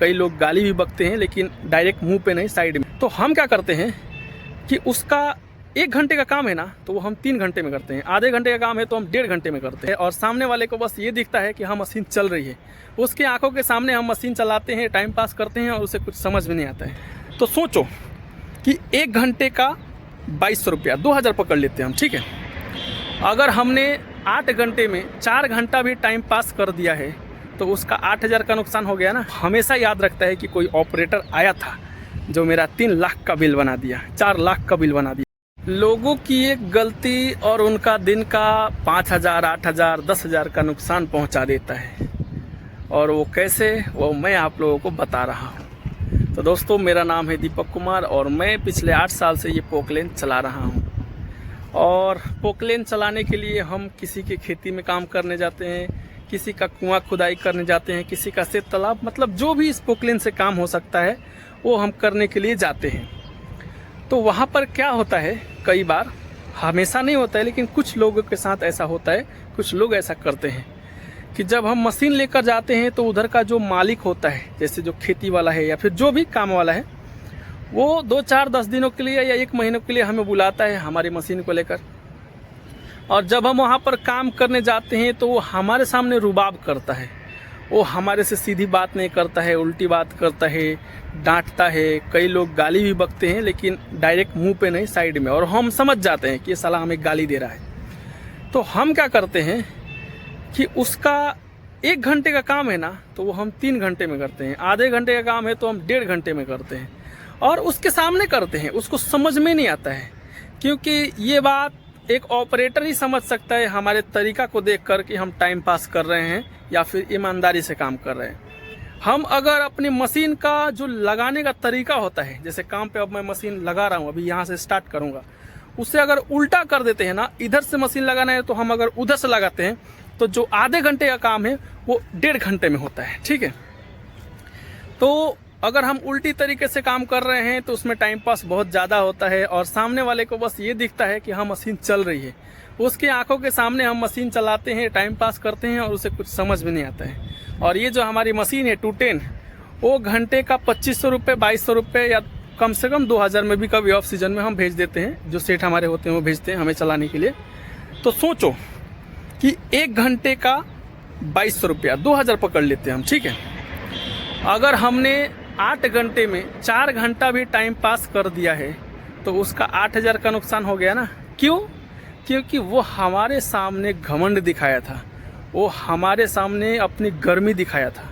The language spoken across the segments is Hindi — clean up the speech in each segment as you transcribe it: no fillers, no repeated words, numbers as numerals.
कई लोग गाली भी बकते हैं, लेकिन डायरेक्ट मुंह पे नहीं, साइड में। तो हम क्या करते हैं कि उसका 1 घंटे का काम है ना, तो वो हम 3 घंटे में करते हैं। आधे घंटे का काम है तो हम 1.5 घंटे में करते हैं। और सामने वाले को बस ये दिखता है कि हाँ मशीन चल रही है, उसके आंखों के सामने हम मशीन चलाते हैं, टाइम पास करते हैं और उसे कुछ समझ में नहीं आता है। तो सोचो कि 1 घंटे का 2200 रुपया, 2000 पकड़ लेते हैं हम, ठीक है। अगर हमने 8 घंटे में 4 घंटा भी टाइम पास कर दिया है तो उसका 8000 का नुकसान हो गया ना। हमेशा याद रखता है कि कोई ऑपरेटर आया था जो मेरा 3 लाख का बिल बना दिया, 4 लाख का बिल बना दिया। लोगों की एक गलती और उनका दिन का 5000, 8000, 10000 का नुकसान पहुंचा देता है। और वो कैसे, वो मैं आप लोगों को बता रहा हूं। तो दोस्तों, मेरा नाम है दीपक कुमार और मैं पिछले 8 साल से ये पोकलेन चला रहा हूं। और पोकलेन चलाने के लिए हम किसी की खेती में काम करने जाते हैं, किसी का कुआं खुदाई करने जाते हैं, किसी का सेत तालाब, मतलब जो भी इस पोकलेन से काम हो सकता है वो हम करने के लिए जाते हैं। तो वहाँ पर क्या होता है, कई बार, हमेशा नहीं होता है लेकिन कुछ लोगों के साथ ऐसा होता है, कुछ लोग ऐसा करते हैं कि जब हम मशीन लेकर जाते हैं तो उधर का जो मालिक होता है, जैसे जो खेती वाला है या फिर जो भी काम वाला है, वो 2, 4, 10 दिनों के लिए या 1 महीने के लिए हमें बुलाता है हमारी मशीन को लेकर। और जब हम वहाँ पर काम करने जाते हैं तो वो हमारे सामने रुबाब करता है, वो हमारे से सीधी बात नहीं करता है, उल्टी बात करता है, डांटता है। कई लोग गाली भी बकते हैं, लेकिन डायरेक्ट मुंह पे नहीं, साइड में। और हम समझ जाते हैं कि ये साला हमें गाली दे रहा है। तो हम क्या करते हैं कि उसका 1 घंटे का काम है ना, तो वो हम 3 घंटे में करते हैं। आधे घंटे का काम है तो हम 1.5 घंटे में करते हैं। और उसके सामने करते हैं, उसको समझ में नहीं आता है, क्योंकि ये बात एक ऑपरेटर ही समझ सकता है हमारे तरीका को देख कर कि हम टाइम पास कर रहे हैं या फिर ईमानदारी से काम कर रहे हैं। हम अगर अपनी मशीन का जो लगाने का तरीका होता है, जैसे काम पे अब मैं मशीन लगा रहा हूँ, अभी यहाँ से स्टार्ट करूँगा, उससे अगर उल्टा कर देते हैं ना, इधर से मशीन लगाना है तो हम अगर उधर से लगाते हैं तो जो आधे घंटे का काम है वो 1.5 घंटे में होता है, ठीक है। तो अगर हम उल्टी तरीके से काम कर रहे हैं तो उसमें टाइम पास बहुत ज़्यादा होता है और सामने वाले को बस ये दिखता है कि हाँ मशीन चल रही है, उसके आंखों के सामने हम मशीन चलाते हैं, टाइम पास करते हैं और उसे कुछ समझ में नहीं आता है। और ये जो हमारी मशीन है 210, वो घंटे का 2500 रुपये, 2200 रुपये या कम से कम 2000 में भी कभी ऑफ सीजन में हम भेज देते हैं। जो सेठ हमारे होते हैं वो भेजते हैं हमें चलाने के लिए। तो सोचो कि 1 घंटे का 2200 रुपया, 2000 पकड़ लेते हैं हम, ठीक है। अगर हमने 8 घंटे में 4 घंटा भी टाइम पास कर दिया है तो उसका 8000 का नुकसान हो गया ना। क्यों? क्योंकि वो हमारे सामने घमंड दिखाया था, वो हमारे सामने अपनी गर्मी दिखाया था।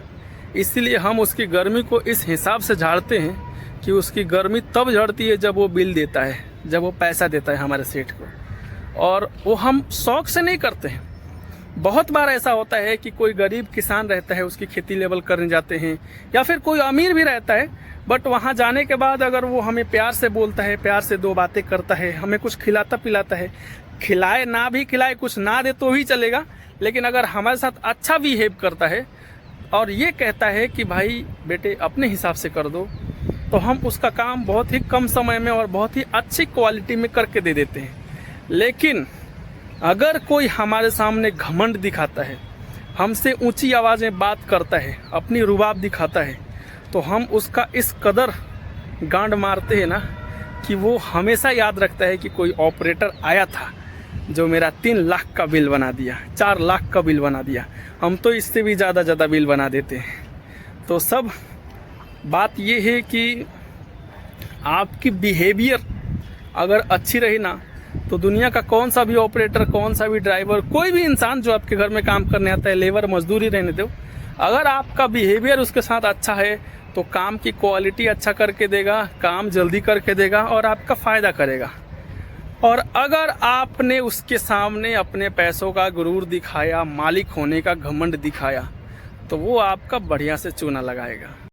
इसलिए हम उसकी गर्मी को इस हिसाब से झाड़ते हैं कि उसकी गर्मी तब झड़ती है जब वो बिल देता है, जब वो पैसा देता है हमारे सेठ को। और वो हम शौक से नहीं करते हैं। बहुत बार ऐसा होता है कि कोई गरीब किसान रहता है, उसकी खेती लेवल करने जाते हैं, या फिर कोई अमीर भी रहता है, बट वहाँ जाने के बाद अगर वो हमें प्यार से बोलता है, प्यार से 2 बातें करता है, हमें कुछ खिलाता पिलाता है, खिलाए ना भी खिलाए, कुछ ना दे तो भी चलेगा, लेकिन अगर हमारे साथ अच्छा बिहेव करता है और ये कहता है कि भाई बेटे अपने हिसाब से कर दो, तो हम उसका काम बहुत ही कम समय में और बहुत ही अच्छी क्वालिटी में करके दे देते हैं। लेकिन अगर कोई हमारे सामने घमंड दिखाता है, हमसे ऊंची आवाज़ में बात करता है, अपनी रुबाब दिखाता है, तो हम उसका इस कदर गांड मारते हैं ना कि वो हमेशा याद रखता है कि कोई ऑपरेटर आया था जो मेरा 3 लाख का बिल बना दिया, 4 लाख का बिल बना दिया। हम तो इससे भी ज़्यादा बिल बना देते हैं। तो सब बात ये है कि आपकी बिहेवियर अगर अच्छी रही ना, तो दुनिया का कौन सा भी ऑपरेटर, कौन सा भी ड्राइवर, कोई भी इंसान जो आपके घर में काम करने आता है, लेबर मजदूरी रहने दो, अगर आपका बिहेवियर उसके साथ अच्छा है तो काम की क्वालिटी अच्छा करके देगा, काम जल्दी करके देगा और आपका फ़ायदा करेगा। और अगर आपने उसके सामने अपने पैसों का गुरूर दिखाया, मालिक होने का घमंड दिखाया, तो वो आपका बढ़िया से चूना लगाएगा।